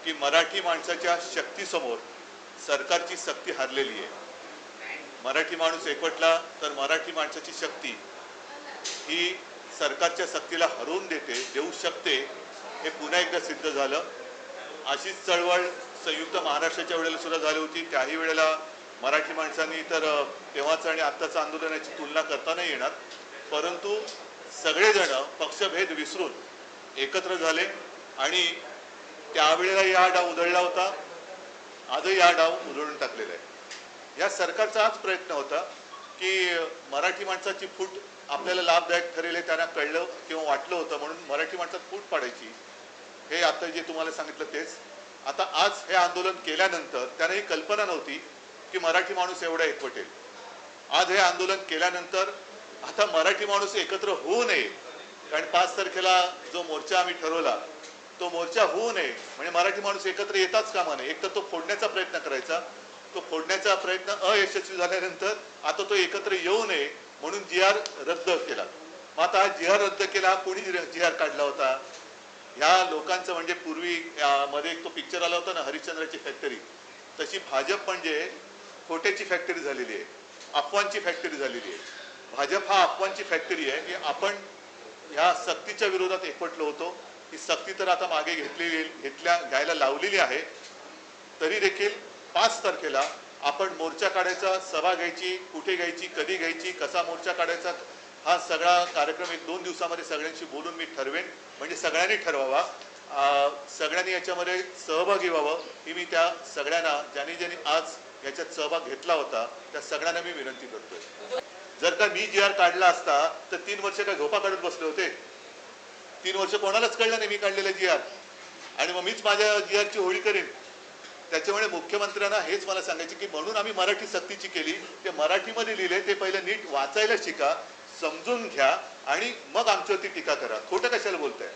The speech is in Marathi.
की मराठी माणसाच्या शक्तीसमोर सरकारची शक्ती हारलेली आहे। मराठी माणूस एकवटला तर मराठी माणसाची शक्ती ही सरकारच्या शक्तीला हरवून देऊ शकते, हे पुन्हा एकदा सिद्ध झालं। अशीच चळवळ संयुक्त महाराष्ट्राच्या वेळेला सुद्धा झाली होती। त्याही वेळेला मराठी माणसांनी तर तेव्हाच आणि आत्ताचं आंदोलनाची तुलना करता नाही येणार, परंतु सगळेजण पक्षभेद विसरून एकत्र झाले आणि त्यावेळेला या डाव उधळला होता, आजही या डाव उधळून टाकलेला आहे। या सरकारचा हाच प्रयत्न होता की मराठी माणसाची फूट आपल्याला लाभदायक ठरेल हे त्यांना कळलं किंवा वाटलं होतं, म्हणून मराठी माणसात फूट पाडायची। हे आता जे तुम्हाला सांगितलं तेच। आता आज हे आंदोलन केल्यानंतर त्यांना ही कल्पना नव्हती की मराठी माणूस एवढा एकवटेल। आज हे आंदोलन केल्यानंतर आता मराठी माणूस एकत्र होऊ नये, कारण 5 तारखेला जो मोर्चा आम्ही ठरवला तो मोर्चा होऊ नये म्हणजे मराठी माणूस एकत्र येताच कामा नये। एक तर तो फोडण्याचा प्रयत्न करायचा, तो फोडण्याचा प्रयत्न अयशस्वी झाल्यानंतर आता तो एकत्र येऊ नये म्हणून जी.आर. रद्द केला। मग आता जी आर रद्द केला, कोणी जी.आर. काढला होता? ह्या लोकांचं म्हणजे पूर्वी मध्ये एक तो पिक्चर आला होता ना, हरिश्चंद्राची फॅक्टरी, तशी भाजप म्हणजे खोट्याची फॅक्टरी झालेली आहे, अफवांची फॅक्टरी झालेली आहे। भाजप हा अफवांची फॅक्टरी आहे की आपण ह्या सक्तीच्या विरोधात एकवटलो होतो। ही सक्ती तर आता मागे घ्यायला लावलेली आहे, तरी देखील 5 तारखेला आपण मोर्चा काढायचा, सभा घ्यायची, कुठे घ्यायची, कधी घ्यायची, कसा मोर्चा काढायचा, हा सगळा कार्यक्रम 1-2 दिवसामध्ये सगळ्यांशी बोलून मी ठरवेन। म्हणजे सगळ्यांनी ठरवावा, सगळ्यांनी याच्यामध्ये सहभागी व्हावं ही मी त्या सगळ्यांना ज्यांनी आज याच्यात सहभाग घेतला होता त्या सगळ्यांना मी विनंती करतोय। जर का मी जी.आर. काढला असता तर 3 वर्ष काय झोपा काढत बसले होते? 3 वर्ष कोणालाच कळलं नाही मी काढलेला जी.आर. आणि मग मीच माझ्या जी.आर.ची होळी करेन। त्याच्यामुळे मुख्यमंत्र्यांना हेच मला सांगायचे की म्हणून आम्ही मराठी सक्तीची केली, ते मराठीमध्ये लिहिले ते पहिले नीट वाचायला शिका, समजून घ्या आणि मग आमच्यावरती टीका करा। खोटं कशाला बोलताय?